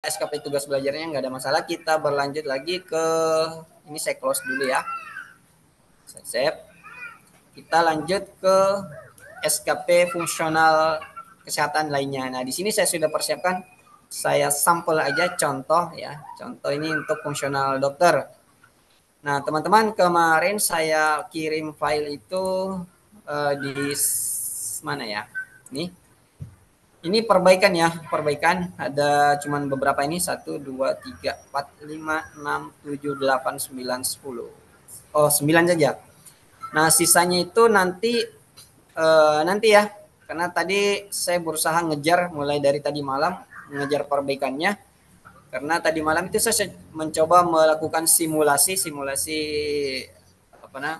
SKP tugas belajarnya nggak ada masalah. Kita berlanjut lagi ke ini, saya close dulu ya. Saya save. Kita lanjut ke SKP fungsional kesehatan lainnya. Nah, di sini saya sudah persiapkan, saya sampel aja contoh ya. Contoh ini untuk fungsional dokter. Nah, teman-teman, kemarin saya kirim file itu di mana ya? Ini perbaikan ya, perbaikan. Ada cuman beberapa ini, 1, 2, 3, 4, 5, 6, 7, 8, 9, 10. Oh, 9 saja. Nah, sisanya itu nanti ya. Karena tadi saya berusaha ngejar mulai dari tadi malam, ngejar perbaikannya. Karena tadi malam itu saya mencoba melakukan simulasi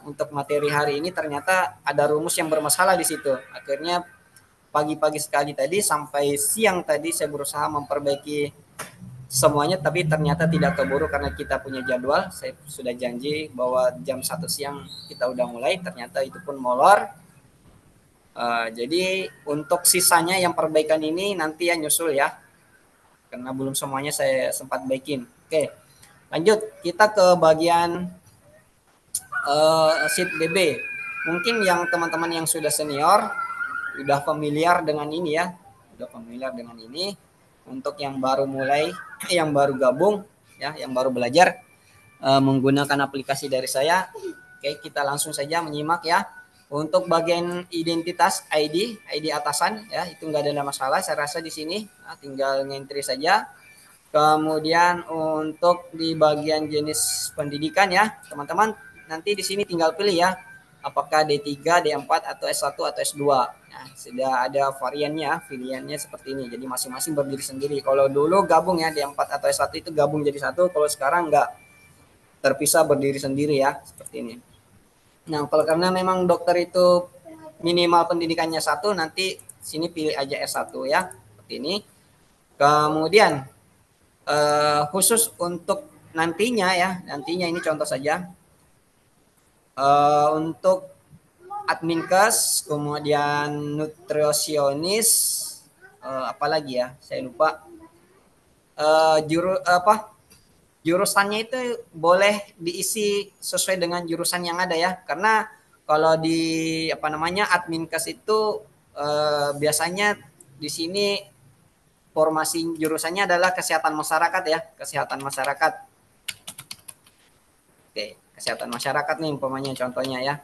untuk materi hari ini, ternyata ada rumus yang bermasalah di situ. Akhirnya pagi-pagi sekali tadi sampai siang tadi saya berusaha memperbaiki semuanya, tapi ternyata tidak keburu karena kita punya jadwal. Saya sudah janji bahwa jam 1 siang kita udah mulai, ternyata itu pun molor. Jadi untuk sisanya yang perbaikan ini nanti ya nyusul ya, karena belum semuanya saya sempat baikin. Oke, lanjut kita ke bagian sheet BB. Mungkin yang teman-teman yang sudah senior udah familiar dengan ini ya, udah familiar dengan ini. Untuk yang baru mulai, yang baru gabung ya, yang baru belajar menggunakan aplikasi dari saya, oke, kita langsung saja menyimak ya. Untuk bagian identitas ID atasan ya, itu nggak ada masalah, saya rasa di sini tinggal ngentri saja. Kemudian untuk di bagian jenis pendidikan ya, teman-teman nanti di sini tinggal pilih ya, apakah D3, D4 atau S1 atau S2. Nah, sudah ada variannya, pilihannya seperti ini. Jadi masing-masing berdiri sendiri. Kalau dulu gabung ya, D4 atau S1 itu gabung jadi satu, kalau sekarang enggak, terpisah berdiri sendiri ya, seperti ini. Nah, kalau karena memang dokter itu minimal pendidikannya satu, nanti sini pilih aja S1 ya, seperti ini. Kemudian khusus untuk nantinya ya, nantinya ini contoh saja. Untuk adminkes, kemudian nutrisionis, apalagi ya, saya lupa. Jurusannya itu boleh diisi sesuai dengan jurusan yang ada ya, karena kalau di adminkes itu biasanya di sini formasi jurusannya adalah kesehatan masyarakat ya, kesehatan masyarakat. Oke, kesehatan masyarakat nih umpamanya contohnya ya.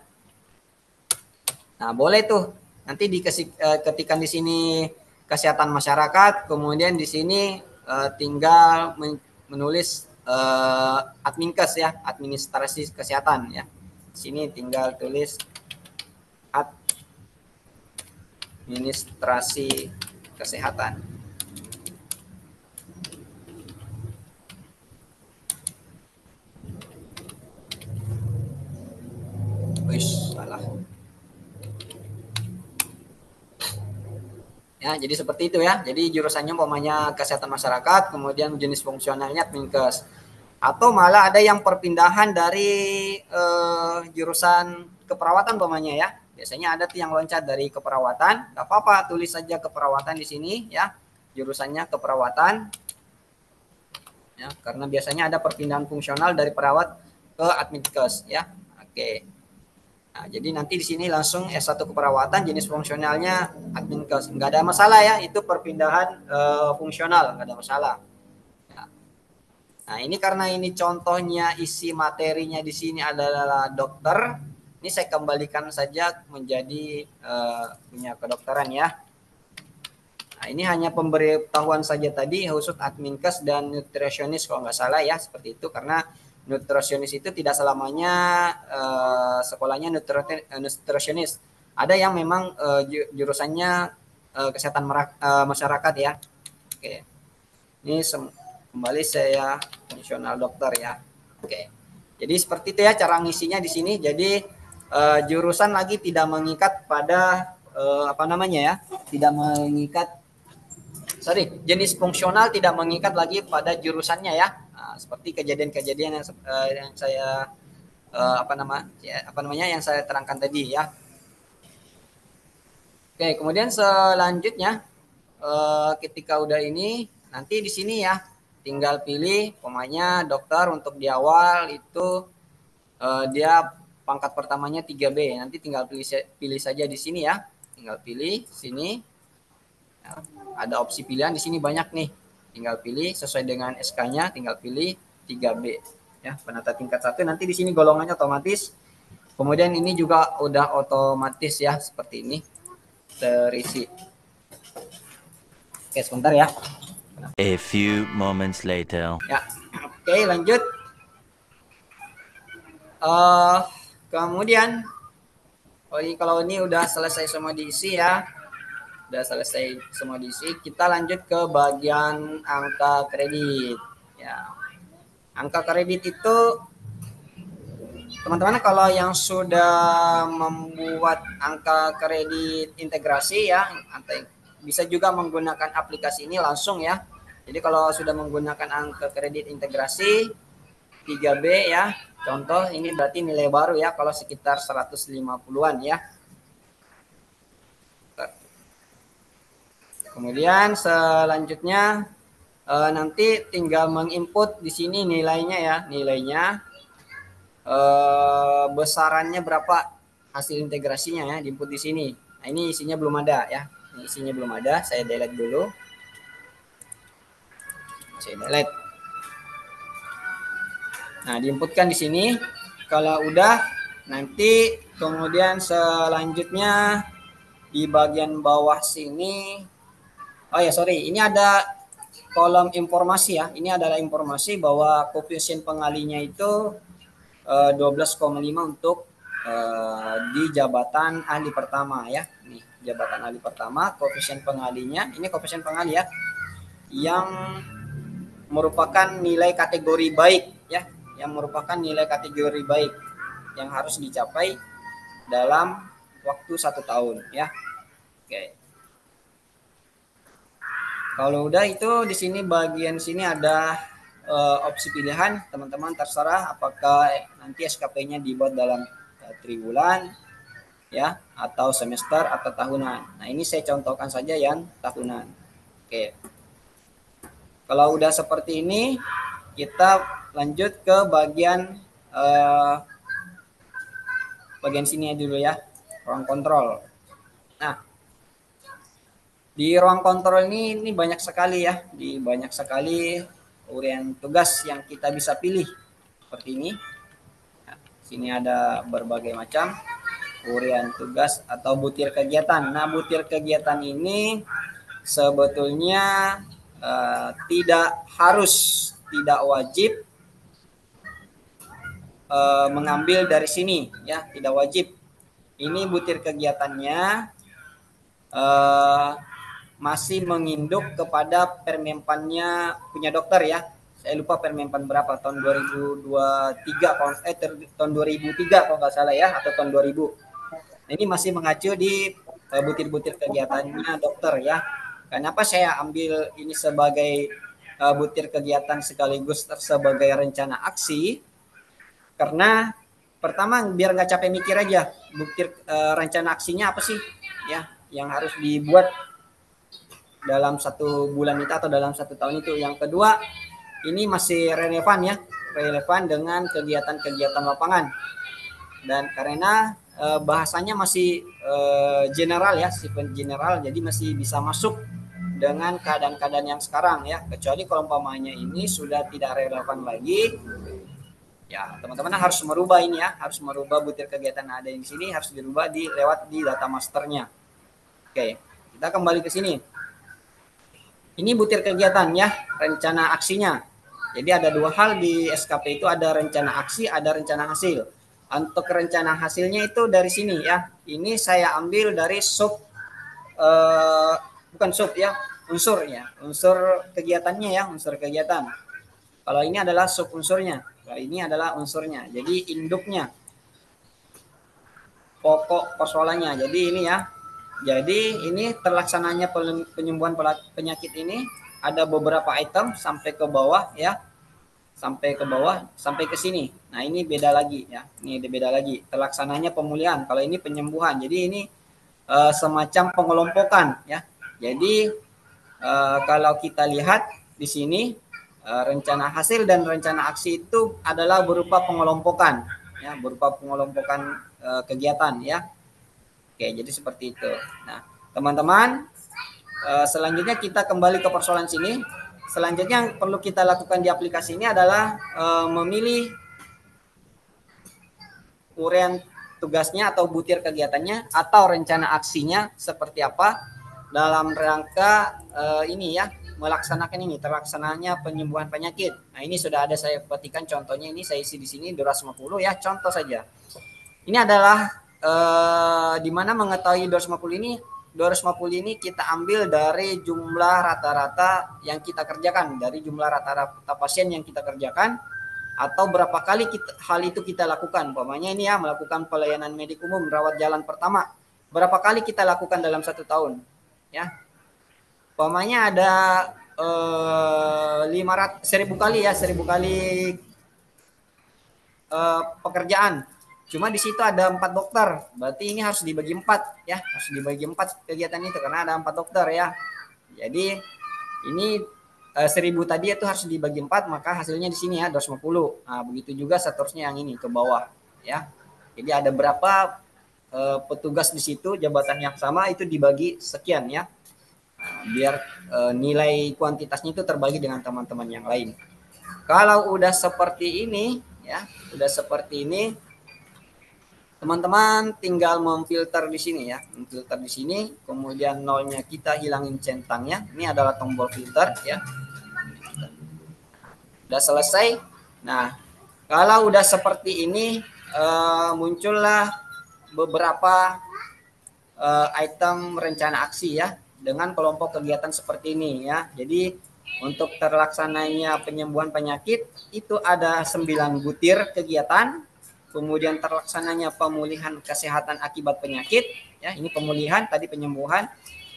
Nah, boleh tuh nanti ketikkan di sini kesehatan masyarakat, kemudian di sini tinggal menulis adminkes ya, administrasi kesehatan ya. Di sini tinggal tulis administrasi kesehatan. Salah. Ya, jadi seperti itu ya. Jadi jurusannya umpamanya kesehatan masyarakat, kemudian jenis fungsionalnya adminkes. Atau malah ada yang perpindahan dari jurusan keperawatan umpamanya ya. Biasanya ada tuh yang loncat dari keperawatan, nggak apa-apa, tulis saja keperawatan di sini ya. Jurusannya keperawatan. Ya, karena biasanya ada perpindahan fungsional dari perawat ke adminkes ya. Oke. Nah, jadi nanti di sini langsung S1 keperawatan, jenis fungsionalnya adminkes. Nggak ada masalah ya, itu perpindahan fungsional, nggak ada masalah. Nah, ini karena ini contohnya isi materinya di sini adalah dokter, ini saya kembalikan saja menjadi punya kedokteran ya. Nah, ini hanya pemberitahuan saja tadi khusus adminkes dan nutrisionis kalau nggak salah ya, seperti itu, karena nutrisionis itu tidak selamanya sekolahnya nutrisionis. Ada yang memang jurusannya kesehatan masyarakat ya. Oke. Ini kembali saya fungsional dokter ya. Oke. Jadi seperti itu ya cara ngisinya di sini. Jadi jurusan lagi tidak mengikat pada tidak mengikat jenis fungsional tidak mengikat lagi pada jurusannya ya. Nah, seperti kejadian-kejadian yang saya yang saya terangkan tadi ya. Oke, kemudian selanjutnya ketika udah ini nanti di sini ya tinggal pilih pemainnya dokter untuk di awal itu dia pangkat pertamanya 3B. Nanti tinggal pilih saja di sini ya. Tinggal pilih sini. Ya, ada opsi pilihan di sini banyak nih. Tinggal pilih sesuai dengan SK-nya, tinggal pilih 3B. Ya, penata tingkat 1 nanti di sini golongannya otomatis. Kemudian ini juga udah otomatis ya seperti ini terisi. Oke, sebentar ya. A few moments later. Ya, oke lanjut. Kemudian kalau ini udah selesai semua diisi ya, udah selesai semua diisi, kita lanjut ke bagian angka kredit. Ya, angka kredit itu teman-teman kalau yang sudah membuat angka kredit integrasi ya, bisa juga menggunakan aplikasi ini langsung ya. Jadi kalau sudah menggunakan angka kredit integrasi 3B ya, contoh ini berarti nilai baru ya kalau sekitar 150-an ya. Kemudian selanjutnya nanti tinggal menginput di sini nilainya ya, nilainya besarannya berapa hasil integrasinya ya, diinput di sini. Nah, ini isinya belum ada ya. Ini isinya belum ada, saya delete dulu. Saya delete. Nah, diinputkan di sini. Kalau udah, nanti kemudian selanjutnya di bagian bawah sini, oh ya sorry, ini ada kolom informasi ya. Ini adalah informasi bahwa koefisien pengalinya itu 12,5 untuk di jabatan ahli pertama ya. Nih, jabatan ahli pertama, koefisien pengalinya, ini koefisien pengali ya, yang merupakan nilai kategori baik ya, yang merupakan nilai kategori baik yang harus dicapai dalam waktu 1 tahun ya. Oke. Kalau udah itu di sini bagian sini ada opsi pilihan, teman-teman terserah apakah nanti SKP-nya dibuat dalam triwulan ya atau semester atau tahunan. Nah, ini saya contohkan saja yang tahunan. Oke. Kalau udah seperti ini, kita lanjut ke bagian sini dulu ya, ruang kontrol. Nah, di ruang kontrol ini banyak sekali ya, banyak sekali uraian tugas yang kita bisa pilih seperti ini. Nah, sini ada berbagai macam uraian tugas atau butir kegiatan. Nah, butir kegiatan ini sebetulnya tidak harus, tidak wajib mengambil dari sini ya, tidak wajib. Ini butir kegiatannya masih menginduk kepada permenpannya punya dokter ya. Saya lupa permenpan berapa, tahun 2023 tahun 2003 kalau nggak salah ya, atau tahun 2000. Nah, ini masih mengacu di butir-butir kegiatannya dokter ya. Kenapa saya ambil ini sebagai butir kegiatan sekaligus sebagai rencana aksi? Karena pertama biar nggak capek mikir aja, butir rencana aksinya apa sih ya yang harus dibuat dalam 1 bulan itu atau dalam 1 tahun itu. Yang kedua, ini masih relevan ya, relevan dengan kegiatan-kegiatan lapangan. Dan karena bahasanya masih general ya, sifat general, jadi masih bisa masuk dengan keadaan-keadaan yang sekarang ya. Kecuali kalau umpamanya ini sudah tidak relevan lagi, ya teman-teman harus merubah ini ya, harus merubah butir kegiatan ada di sini, harus dirubah lewat di data masternya. Oke, kita kembali ke sini. Ini butir kegiatan ya, rencana aksinya. Jadi ada 2 hal di SKP itu, ada rencana aksi, ada rencana hasil. Untuk rencana hasilnya itu dari sini ya. Ini saya ambil dari bukan sub ya, unsurnya, unsur kegiatannya ya, unsur kegiatan. Kalau ini adalah sub unsurnya, kalau ini adalah unsurnya. Jadi induknya, pokok persoalannya. Jadi ini ya. Jadi ini terlaksananya penyembuhan penyakit ini ada beberapa item sampai ke bawah ya. Sampai ke bawah, sampai ke sini. Nah, ini beda lagi ya. Ini beda lagi. Terlaksananya pemulihan. Kalau ini penyembuhan. Jadi ini semacam pengelompokan ya. Jadi kalau kita lihat di sini Rencana hasil dan rencana aksi itu adalah berupa pengelompokan, ya, berupa pengelompokan kegiatan, ya. Oke, jadi seperti itu. Nah, teman-teman, selanjutnya kita kembali ke persoalan sini. Selanjutnya yang perlu kita lakukan di aplikasi ini adalah memilih uraian tugasnya atau butir kegiatannya atau rencana aksinya seperti apa dalam rangka ini ya, melaksanakan ini terlaksananya penyembuhan penyakit. Nah, ini sudah ada saya petikan contohnya, ini saya isi di sini 250 ya, contoh saja. Ini adalah di mana mengetahui 250 ini, 250 ini kita ambil dari jumlah rata-rata yang kita kerjakan, dari jumlah rata-rata pasien yang kita kerjakan, atau berapa kali hal itu kita lakukan. Umpamanya ini ya, melakukan pelayanan medik umum rawat jalan pertama, berapa kali kita lakukan dalam 1 tahun, ya. Umpamanya ada 1000 kali ya, 1000 kali pekerjaan. Cuma di situ ada 4 dokter, berarti ini harus dibagi 4 ya, harus dibagi 4 kegiatan itu karena ada 4 dokter ya. Jadi ini 1000 tadi itu harus dibagi 4, maka hasilnya di sini ya 250. Nah, begitu juga seterusnya yang ini ke bawah ya. Jadi ada berapa petugas di situ jabatan yang sama itu dibagi sekian ya. Nah, biar nilai kuantitasnya itu terbagi dengan teman-teman yang lain. Kalau udah seperti ini ya, udah seperti ini, teman-teman tinggal memfilter di sini ya, memfilter di sini, kemudian nolnya kita hilangin centangnya. Ini adalah tombol filter ya. Udah selesai. Nah, kalau udah seperti ini muncullah beberapa item rencana aksi ya dengan kelompok kegiatan seperti ini ya. Jadi untuk terlaksananya penyembuhan penyakit itu ada 9 butir kegiatan. Kemudian terlaksananya pemulihan kesehatan akibat penyakit ya, ini pemulihan, tadi penyembuhan,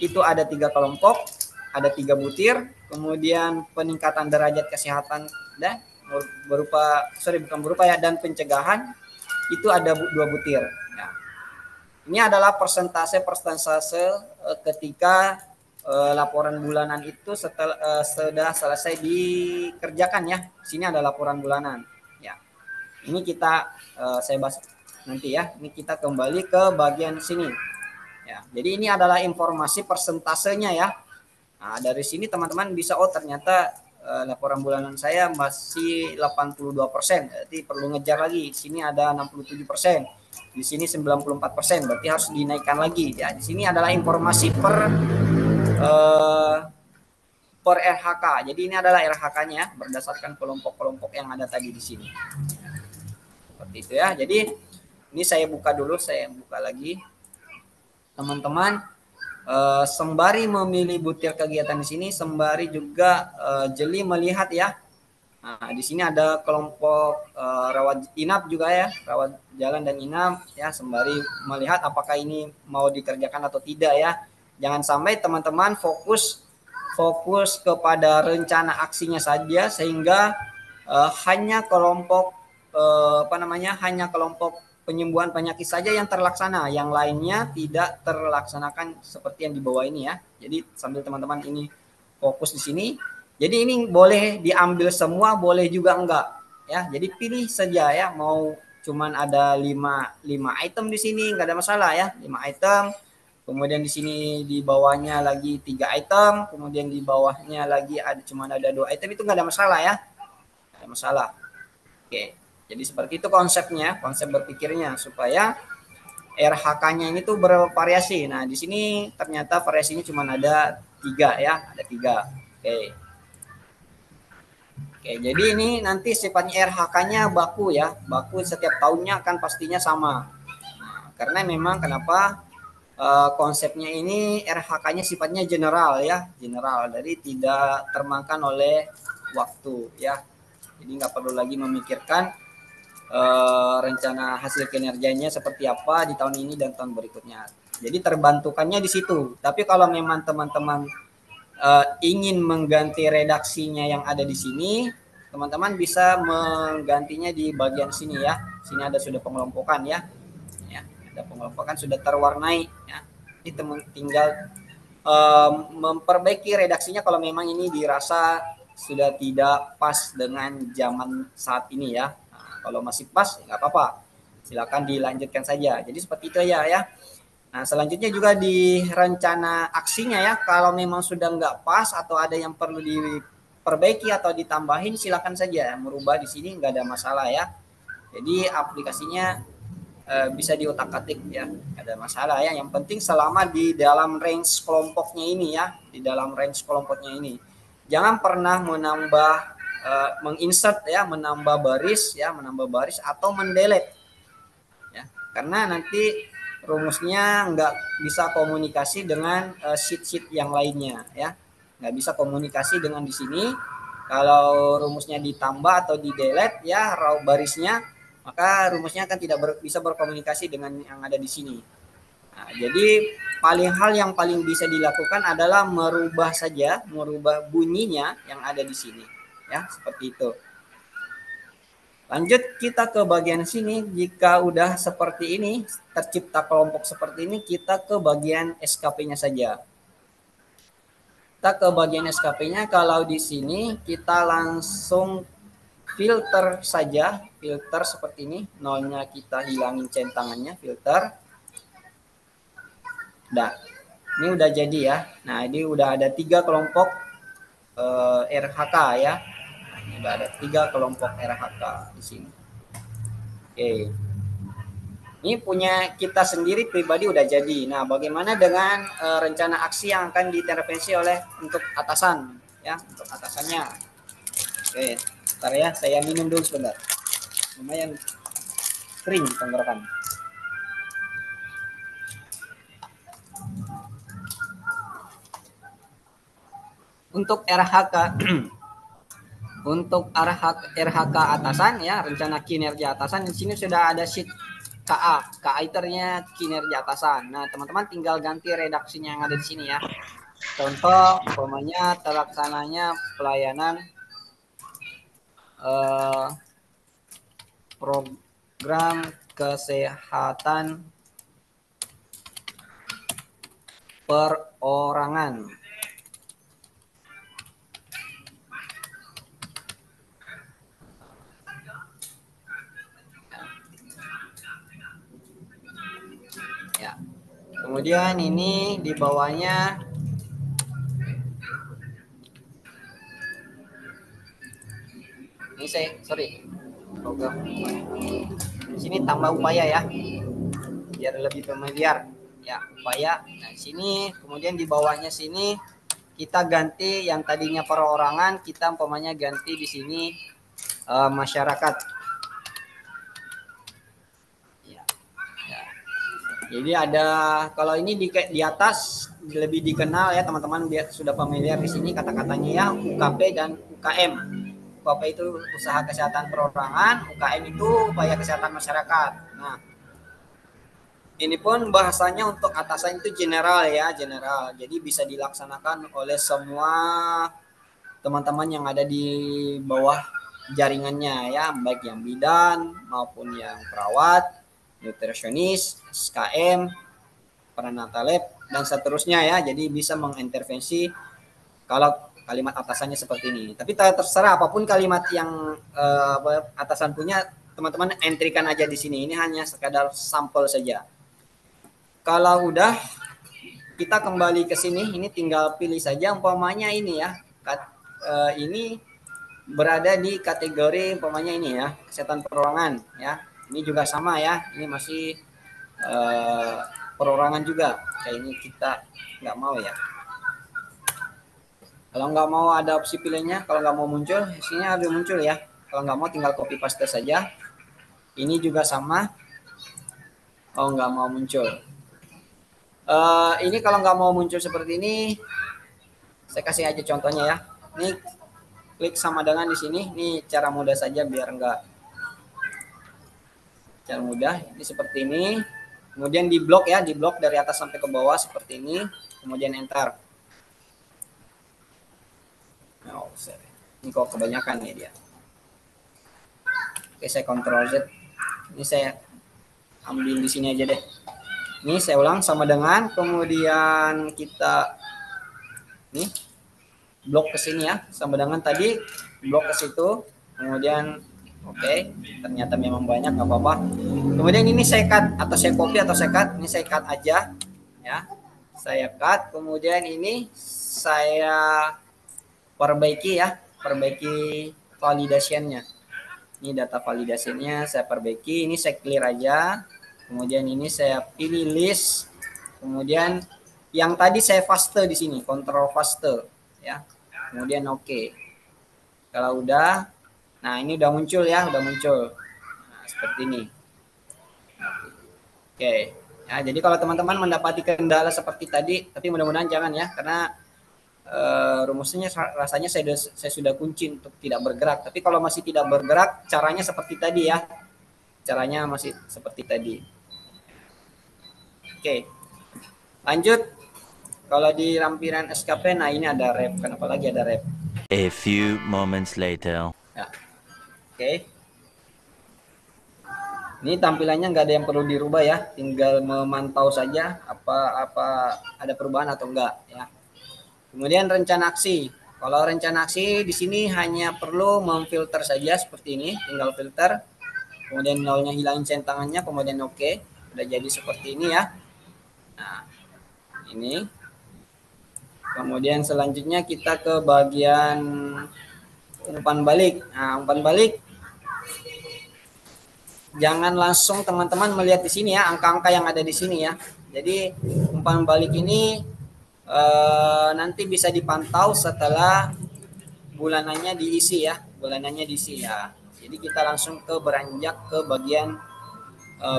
itu ada 3 kelompok, ada 3 butir. Kemudian peningkatan derajat kesehatan dan dan pencegahan itu ada 2 butir ya. Ini adalah persentase ketika laporan bulanan itu sudah selesai dikerjakan ya. Sini ada laporan bulanan ya. Ini kita saya bahas nanti ya. Ini kita kembali ke bagian sini ya. Jadi ini adalah informasi persentasenya ya. Nah, dari sini teman-teman bisa, oh ternyata laporan bulanan saya masih 82%, berarti perlu ngejar lagi. Di sini ada 67%, di sini 94%, berarti harus dinaikkan lagi ya. Di sini adalah informasi per RHK. Jadi ini adalah RHK-nya berdasarkan kelompok-kelompok yang ada tadi di sini. Seperti itu ya. Jadi ini saya buka dulu, saya buka lagi. Teman-teman sembari memilih butir kegiatan di sini, sembari juga jeli melihat ya. Nah, di sini ada kelompok rawat inap juga ya, rawat jalan dan inap ya, sembari melihat apakah ini mau dikerjakan atau tidak ya. Jangan sampai teman-teman fokus kepada rencana aksinya saja sehingga hanya kelompok hanya kelompok penyembuhan penyakit saja yang terlaksana, yang lainnya tidak terlaksanakan seperti yang di bawah ini ya. Jadi sambil teman-teman ini fokus di sini. Jadi ini boleh diambil semua, boleh juga enggak ya. Jadi pilih saja ya, mau cuman ada 5 item di sini enggak ada masalah ya, 5 item. Kemudian di sini di bawahnya lagi 3 item, kemudian di bawahnya lagi cuman ada 2 item, itu enggak ada masalah ya. Enggak ada masalah. Oke. Jadi seperti itu konsepnya, konsep berpikirnya supaya RHK-nya ini tuh bervariasi. Nah, di sini ternyata variasinya cuma ada 3 ya, ada 3. Oke. Oke, jadi ini nanti sifatnya RHK-nya baku ya, baku setiap tahunnya kan pastinya sama. Nah, karena memang kenapa konsepnya ini RHK-nya sifatnya general ya, general, jadi tidak termakan oleh waktu ya. Jadi nggak perlu lagi memikirkan rencana hasil kinerjanya seperti apa di tahun ini dan tahun berikutnya. Jadi terbantukannya di situ. Tapi kalau memang teman-teman ingin mengganti redaksinya yang ada di sini, teman-teman bisa menggantinya di bagian sini ya. Sini ada sudah pengelompokan ya. Ya, ada pengelompokan sudah terwarnai ya. Ini teman tinggal memperbaiki redaksinya kalau memang ini dirasa sudah tidak pas dengan zaman saat ini ya. Nah, kalau masih pas nggak apa-apa, silakan dilanjutkan saja. Jadi seperti itu ya. Nah, selanjutnya juga di rencana aksinya ya, kalau memang sudah nggak pas atau ada yang perlu diperbaiki atau ditambahin, silakan saja merubah di sini, nggak ada masalah ya. Jadi aplikasinya bisa diutak-atik ya, nggak ada masalah ya. Yang penting selama di dalam range kelompoknya ini ya, di dalam range kelompoknya ini. Jangan pernah menambah menginsert ya, menambah baris atau mendelete ya, karena nanti rumusnya nggak bisa komunikasi dengan sheet-sheet yang lainnya ya, nggak bisa komunikasi dengan di sini. Kalau rumusnya ditambah atau di delete ya raw barisnya, maka rumusnya akan tidak bisa berkomunikasi dengan yang ada di sini. Nah, jadi hal yang paling bisa dilakukan adalah merubah bunyinya yang ada di sini ya, seperti itu. Lanjut kita ke bagian sini. Jika udah seperti ini, tercipta kelompok seperti ini, kita ke bagian SKP-nya saja. Kita ke bagian SKP-nya. Kalau di sini kita langsung filter saja, filter seperti ini. Nolnya kita hilangin centangannya, filter. Nah, ini udah jadi ya. Nah, ini udah ada 3 kelompok RHK ya. Ini udah ada 3 kelompok RHK di sini. Oke. Ini punya kita sendiri pribadi udah jadi. Nah, bagaimana dengan rencana aksi yang akan diintervensi oleh untuk atasan ya, untuk atasannya. Oke, bentar ya, saya minum dulu sebentar. Lumayan kering tenggorokan. Untuk RHK untuk RHK atasan ya, rencana kinerja atasan, di sini sudah ada sheet KA iternya kinerja atasan. Nah, teman-teman tinggal ganti redaksinya yang ada di sini ya. Contoh, umpamanya terlaksananya pelayanan program kesehatan perorangan. Ya. Kemudian ini di bawahnya ini program. Di sini tambah upaya ya, biar lebih familiar ya, upaya. Nah, sini kemudian di bawahnya sini kita ganti yang tadinya perorangan, kita umpamanya ganti di sini masyarakat. Ya. Ya. Jadi ada, kalau ini di atas lebih dikenal ya teman-teman, biar sudah familiar di sini kata-katanya ya, UKP dan UKM. UKP itu usaha kesehatan perorangan, UKM itu upaya kesehatan masyarakat. Nah, ini pun bahasanya untuk atasan itu general ya, general. Jadi bisa dilaksanakan oleh semua teman-teman yang ada di bawah jaringannya ya, baik yang bidan maupun yang perawat, nutrisionis, SKM, prenatal lab dan seterusnya ya. Jadi bisa mengintervensi kalau kalimat atasannya seperti ini. Tapi terserah apapun kalimat yang atasan punya, teman-teman entrikan aja di sini. Ini hanya sekadar sampel saja. Kalau udah, kita kembali ke sini. Ini tinggal pilih saja umpamanya ini ya. Ini berada di kategori umpamanya ini ya, kesehatan perorangan ya. Ini juga sama ya. Ini masih perorangan juga. Kayak ini kita nggak mau ya. Kalau nggak mau ada opsi pilihnya, kalau nggak mau muncul, sini ada muncul ya. Kalau nggak mau tinggal copy paste saja. Ini juga sama. Oh, nggak mau muncul. Ini kalau nggak mau muncul seperti ini, saya kasih aja contohnya ya. Ini klik sama dengan di sini. Ini cara mudah saja biar nggak, cara mudah. Ini seperti ini. Kemudian di blok ya, di blok dari atas sampai ke bawah seperti ini. Kemudian enter. Oh, ini kok kebanyakan nih dia. Oke, saya Ctrl Z. Ini saya ambil di sini aja deh. Ini saya ulang sama dengan, kemudian kita nih blok ke sini ya, sama dengan tadi blok ke situ, kemudian oke, ternyata memang banyak, nggak apa-apa. Kemudian ini saya cut atau saya copy atau saya cut, ini saya cut aja ya, saya cut, kemudian ini saya perbaiki ya, perbaiki validasinya. Ini data validasinya saya perbaiki, ini saya clear aja, kemudian ini saya pilih list, kemudian yang tadi saya paste di sini, control paste ya, kemudian oke. Kalau udah, nah ini udah muncul ya, udah muncul, nah, seperti ini. Oke, ya, jadi kalau teman-teman mendapati kendala seperti tadi, tapi mudah-mudahan jangan ya, karena rumusnya rasanya saya sudah kunci untuk tidak bergerak. Tapi kalau masih tidak bergerak, caranya seperti tadi ya, caranya masih seperti tadi. Oke, lanjut. Kalau di lampiran SKP, nah ini ada rep. Kenapa lagi ada rep? A few moments later. Ya, oke. Ini tampilannya nggak ada yang perlu dirubah ya, tinggal memantau saja apa ada perubahan atau enggak ya. Kemudian rencana aksi. Kalau rencana aksi di sini hanya perlu memfilter saja seperti ini, tinggal filter. Kemudian nolnya hilangin centangannya, kemudian oke. Udah jadi seperti ini ya. Nah, ini. Kemudian selanjutnya kita ke bagian umpan balik. Nah, umpan balik jangan langsung teman-teman melihat di sini ya, angka-angka yang ada di sini ya. Jadi umpan balik ini nanti bisa dipantau setelah bulanannya diisi ya, bulanannya diisi ya. Jadi kita langsung ke beranjak ke bagian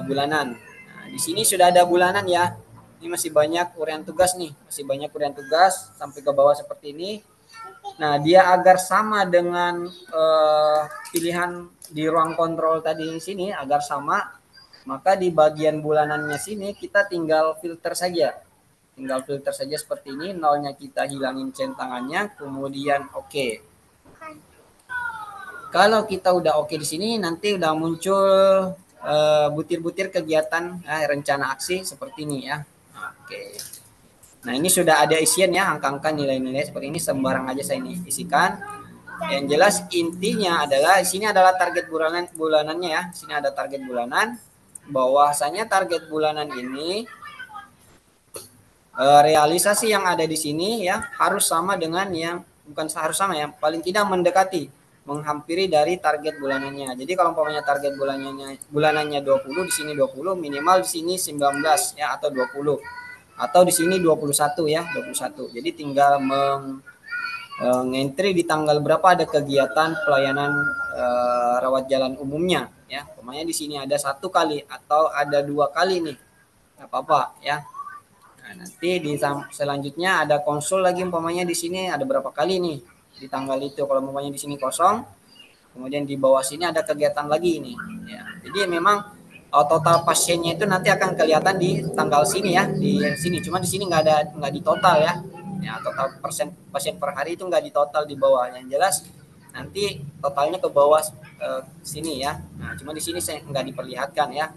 bulanan. Nah, di sini sudah ada bulanan ya. Ini masih banyak urian tugas nih, masih banyak urian tugas sampai ke bawah seperti ini. Nah, dia agar sama dengan pilihan di ruang kontrol tadi di sini agar sama, maka di bagian bulanannya sini kita tinggal filter saja. Tinggal filter saja seperti ini, nolnya kita hilangin centangannya, kemudian oke. Kalau kita udah oke di sini, nanti udah muncul butir-butir kegiatan rencana aksi seperti ini ya. Oke. Nah, ini sudah ada isian ya, angka-angka nilai-nilai seperti ini, sembarang aja saya ini isikan. Yang jelas intinya adalah di sini adalah target bulanannya ya. Sini ada target bulanan. Bahwasanya target bulanan ini realisasi yang ada di sini ya harus sama dengan yang bukan harus sama ya, paling tidak mendekati, menghampiri dari target bulanannya. Jadi kalau umpamanya target bulanannya 20, di sini 20, minimal di sini 19 ya atau 20. Atau di sini 21 ya, 21. Jadi tinggal ngentri di tanggal berapa ada kegiatan pelayanan rawat jalan umumnya ya. Umpamanya di sini ada 1 kali atau ada 2 kali nih. Enggak apa-apa ya. Nah, nanti di selanjutnya ada konsul lagi umpamanya di sini ada berapa kali nih di tanggal itu. Kalau umpamanya di sini kosong, kemudian di bawah sini ada kegiatan lagi nih. Ya, jadi memang total pasiennya itu nanti akan kelihatan di tanggal sini ya, di sini. Cuma di sini nggak di total ya. Ya, total pasien per hari itu nggak di total di bawah. Yang jelas nanti totalnya ke bawah sini ya. Nah, cuma di sini saya nggak diperlihatkan ya.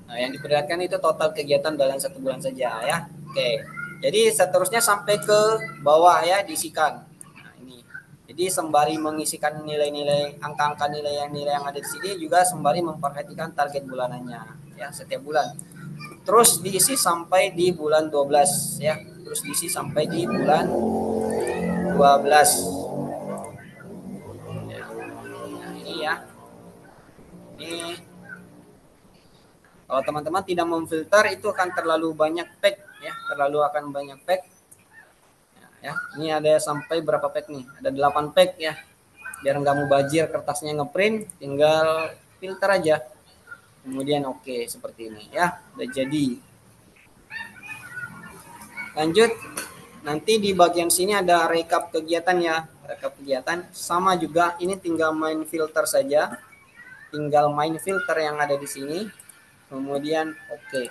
Nah, yang diperlihatkan itu total kegiatan dalam 1 bulan saja ya. Oke. Jadi seterusnya sampai ke bawah ya diisikan. Nah, ini. Jadi sembari mengisikan nilai-nilai angka-angka nilai yang ada di sini juga sembari memperhatikan target bulanannya ya setiap bulan. Terus diisi sampai di bulan 12 ya. Terus diisi sampai di bulan 12. Ya. Nah, ini ya. Ini kalau teman-teman tidak memfilter itu akan terlalu banyak pack ya, terlalu akan banyak pack. Ya, ini ada sampai berapa pack nih? Ada 8 pack ya. Biar nggak mubazir kertasnya ngeprint, tinggal filter aja. Kemudian oke seperti ini ya, udah jadi. Lanjut, nanti di bagian sini ada rekap kegiatan ya, rekap kegiatan sama juga ini tinggal main filter saja. Tinggal main filter yang ada di sini. Kemudian oke.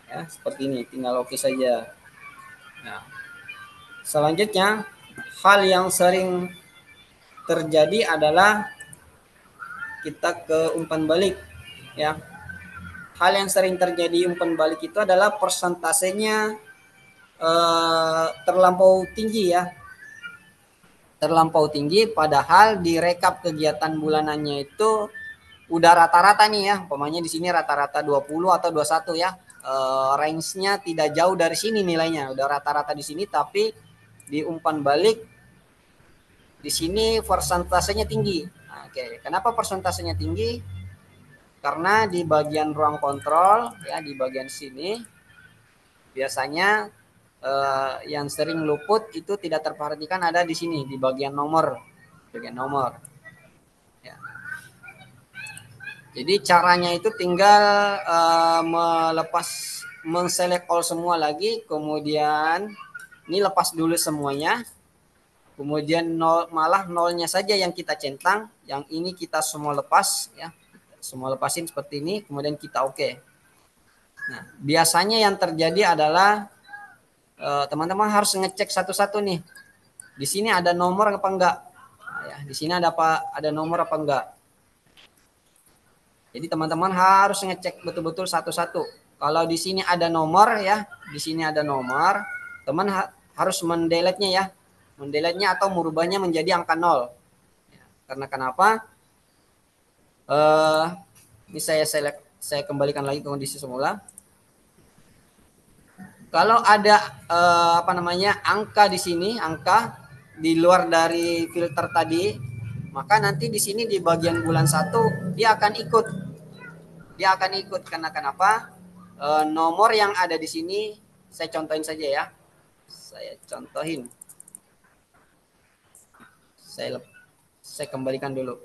Ya, seperti ini, tinggal oke saja. Nah, selanjutnya hal yang sering terjadi adalah kita ke umpan balik ya. Hal yang sering terjadi umpan balik itu adalah persentasenya terlampau tinggi ya. Terlampau tinggi padahal di rekap kegiatan bulanannya itu udah rata-rata nih ya. Umpamanya di sini rata-rata 20 atau 21 ya. Range-nya tidak jauh dari sini nilainya. Udah rata-rata di sini tapi di umpan balik di sini persentasenya tinggi. Nah, oke, kenapa persentasenya tinggi? Karena di bagian ruang kontrol ya, di bagian sini biasanya yang sering luput itu tidak terperhatikan ada di sini di bagian nomor, ya. Jadi caranya itu tinggal melepas mengselect all semua lagi, kemudian ini lepas dulu semuanya, kemudian malah nolnya saja yang kita centang, yang ini kita semua lepas ya, semua lepasin seperti ini, kemudian kita oke. Nah, biasanya yang terjadi adalah teman-teman harus ngecek satu-satu nih. Di sini ada nomor apa enggak? Nah, ya, di sini ada apa? Ada nomor apa enggak? Jadi teman-teman harus ngecek betul-betul satu-satu. Kalau di sini ada nomor ya, di sini ada nomor, teman harus mendelete-nya ya. Mendelete-nya atau merubahnya menjadi angka 0. Ya, karena kenapa? Ini saya kembalikan lagi ke kondisi semula. Kalau ada angka di sini, angka di luar dari filter tadi, maka nanti di sini di bagian bulan 1 dia akan ikut. Karena kenapa? Nomor yang ada di sini saya contohin saja ya. Saya contohin. Saya kembalikan dulu.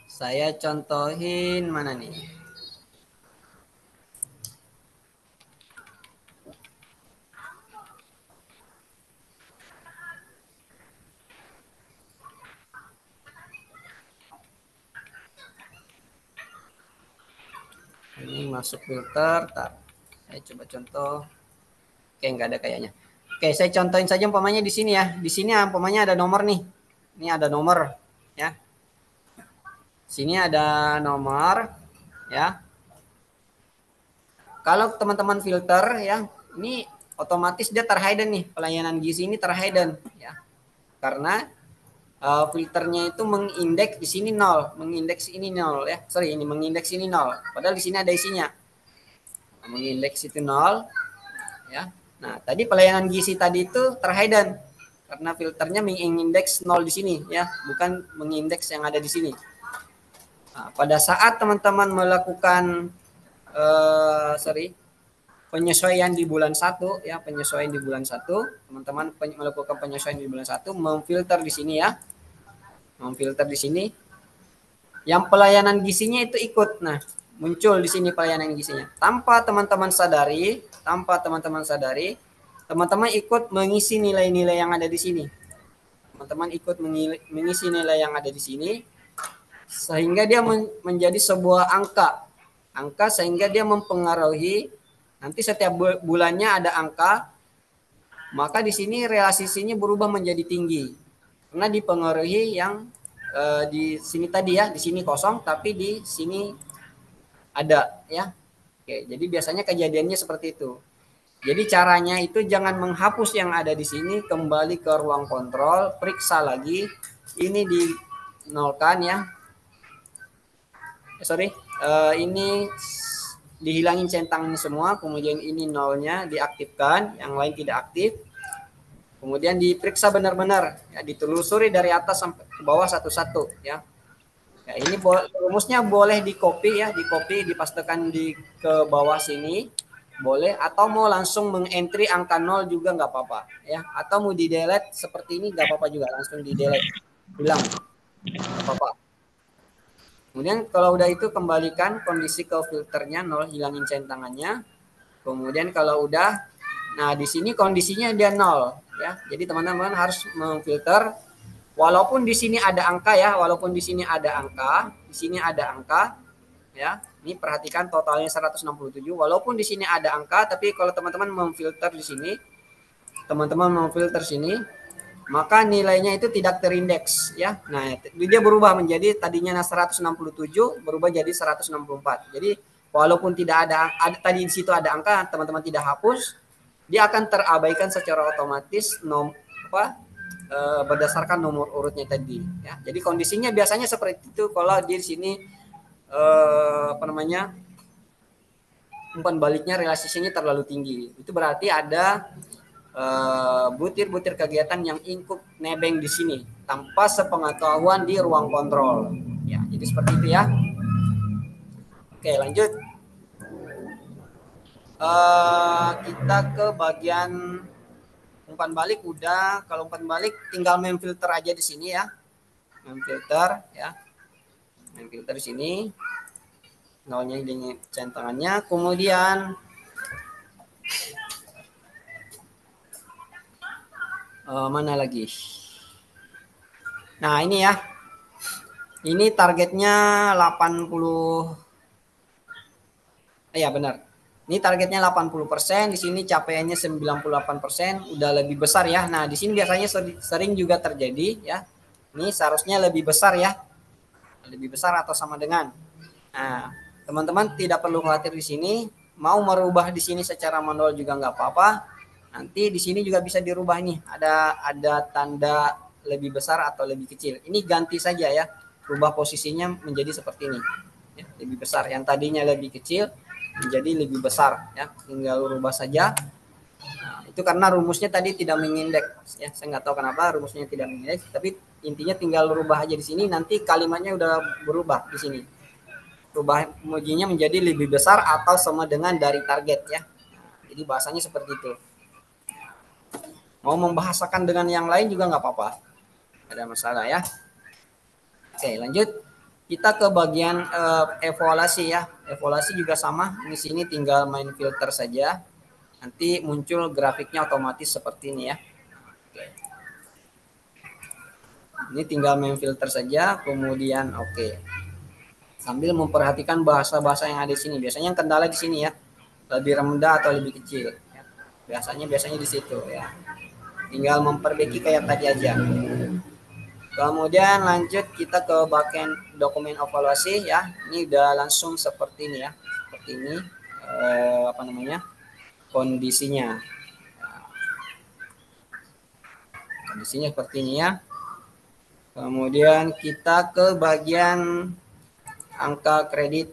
Saya contohin mana nih? Ini masuk filter, saya coba contoh. Oke, nggak ada kayaknya. Oke, saya contohin saja umpamanya di sini ya. Di sini umpamanya ada nomor nih. Ini ada nomor ya. Sini ada nomor ya. Kalau teman-teman filter ya, ini otomatis dia terhidden nih. Pelayanan gizi ini terhidden ya. Karena filternya itu mengindeks di sini 0, mengindeks ini 0 ya. Sorry, ini mengindeks ini 0. Padahal di sini ada isinya. Mengindeks itu 0 ya. Nah, tadi pelayanan gizi tadi itu terhidden karena filternya mengindeks 0 di sini ya, bukan mengindeks yang ada di sini. Nah, pada saat teman-teman melakukan penyesuaian di bulan 1 ya, penyesuaian di bulan 1, teman-teman melakukan penyesuaian di bulan 1, memfilter di sini ya. Memfilter di sini. Yang pelayanan gizinya itu ikut. Nah, muncul di sini pelayanan gizinya. Tanpa teman-teman sadari, teman-teman ikut mengisi nilai-nilai yang ada di sini. Teman-teman ikut mengisi nilai yang ada di sini, sehingga dia menjadi sebuah angka sehingga dia mempengaruhi nanti setiap bulannya ada angka, maka di sini realisasinya berubah menjadi tinggi karena dipengaruhi yang di sini tadi ya, di sini kosong tapi di sini ada ya. Oke, jadi biasanya kejadiannya seperti itu. Jadi caranya itu jangan menghapus yang ada di sini, kembali ke ruang kontrol, periksa lagi, ini dinolkan ya. Ini dihilangin centang ini semua, kemudian ini nolnya diaktifkan, yang lain tidak aktif. Kemudian diperiksa benar-benar, ya, ditelusuri dari atas sampai ke bawah satu-satu ya. Ya, ini rumusnya boleh di-copy ya, dipastekan ke bawah sini, boleh, atau mau langsung mengentry angka 0 juga nggak apa-apa ya, atau mau di-delete seperti ini nggak apa-apa juga, langsung di-delete, hilang, nggak apa-apa. Kemudian kalau udah itu kembalikan kondisi ke filternya 0, hilangin centangannya. Kemudian kalau udah, nah di sini kondisinya dia 0 ya. Jadi teman-teman harus memfilter walaupun di sini ada angka ya, di sini ada angka ya. Ini perhatikan totalnya 167, walaupun di sini ada angka, tapi kalau teman-teman memfilter di sini, maka nilainya itu tidak terindeks ya. Nah, dia berubah menjadi tadinya 167 berubah jadi 164. Jadi walaupun tidak ada tadi di situ ada angka, teman-teman tidak hapus, dia akan terabaikan secara otomatis berdasarkan nomor urutnya tadi. Ya. Jadi kondisinya biasanya seperti itu kalau di sini umpan baliknya realisasinya terlalu tinggi. Itu berarti ada butir-butir kegiatan yang ingkup nebeng di sini tanpa sepengetahuan di ruang kontrol. Ya, jadi seperti itu ya. Oke, lanjut. Kita ke bagian umpan balik udah. Kalau umpan balik tinggal memfilter aja di sini ya. Memfilter ya. Memfilter di sini. Nolnya di centangannya. Kemudian mana lagi? Nah, ini ya. Ini targetnya 80. Iya, benar. Ini targetnya 80%, di sini capaiannya 98%, udah lebih besar ya. Nah, di sini biasanya sering juga terjadi ya. Ini seharusnya lebih besar ya. Lebih besar atau sama dengan. Nah, teman-teman tidak perlu khawatir di sini, mau merubah di sini secara manual juga nggak apa-apa. Nanti di sini juga bisa dirubah nih, ada tanda lebih besar atau lebih kecil. Ini ganti saja ya, rubah posisinya menjadi seperti ini. Ya, lebih besar, yang tadinya lebih kecil menjadi lebih besar ya, tinggal rubah saja. Nah, itu karena rumusnya tadi tidak mengindeks ya, saya nggak tahu kenapa rumusnya tidak mengindeks, tapi intinya tinggal rubah aja di sini, nanti kalimatnya udah berubah di sini. Rubah emojinya menjadi lebih besar atau sama dengan dari target ya. Jadi bahasanya seperti itu. Mau membahasakan dengan yang lain juga nggak apa-apa, ada masalah ya. Oke, lanjut. Kita ke bagian evaluasi ya. Evaluasi juga sama. Di sini tinggal main filter saja. Nanti muncul grafiknya otomatis seperti ini ya. Oke. Ini tinggal main filter saja. Kemudian oke. Sambil memperhatikan bahasa-bahasa yang ada di sini. Biasanya yang kendala di sini ya. Lebih rendah atau lebih kecil. Ya. Biasanya di situ ya. Tinggal memperbaiki kayak tadi aja. Kemudian lanjut kita ke bagian dokumen evaluasi ya. Ini udah langsung seperti ini ya. Seperti ini kondisinya. Kondisinya seperti ini ya. Kemudian kita ke bagian angka kredit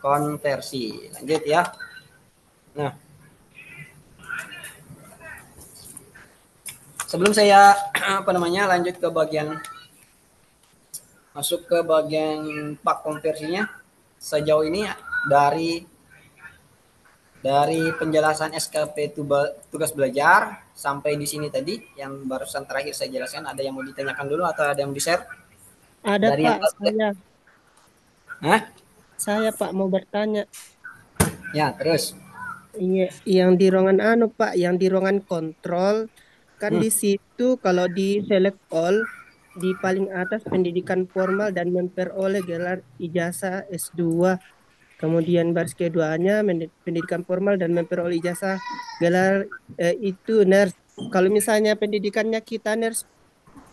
konversi. Lanjut ya. Nah, sebelum saya lanjut ke bagian masuk ke bagian pak konversinya, sejauh ini dari penjelasan SKP tugas belajar sampai di sini tadi yang barusan terakhir saya jelaskan, ada yang mau ditanyakan dulu atau ada yang di-share? Ada Dari Pak, yang saya Pak mau bertanya. Ya, terus. Iya, yang di ruangan Pak, yang di ruangan kontrol kan di situ kalau di select all di paling atas pendidikan formal dan memperoleh gelar ijazah S2. Kemudian baris keduanya pendidikan formal dan memperoleh ijazah gelar itu nurse. Kalau misalnya pendidikannya kita nurse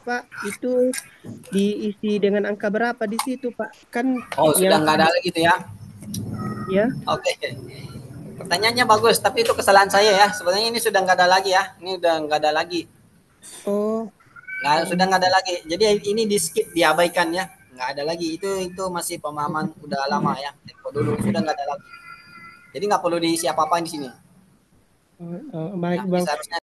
Pak, itu diisi dengan angka berapa di situ Pak? Kan sudah nggak ada lagi itu ya? Ya. Oke. Pertanyaannya bagus, tapi itu kesalahan saya ya. Sebenarnya ini sudah nggak ada lagi ya. Ini udah nggak ada lagi. Oh. Nah, sudah nggak ada lagi. Jadi ini di skip, diabaikan ya. Nggak ada lagi. Itu masih pemahaman udah lama ya. Tempo dulu sudah nggak ada lagi. Jadi nggak perlu diisi apa-apa di sini. Baik, ya, Bang. seharusnya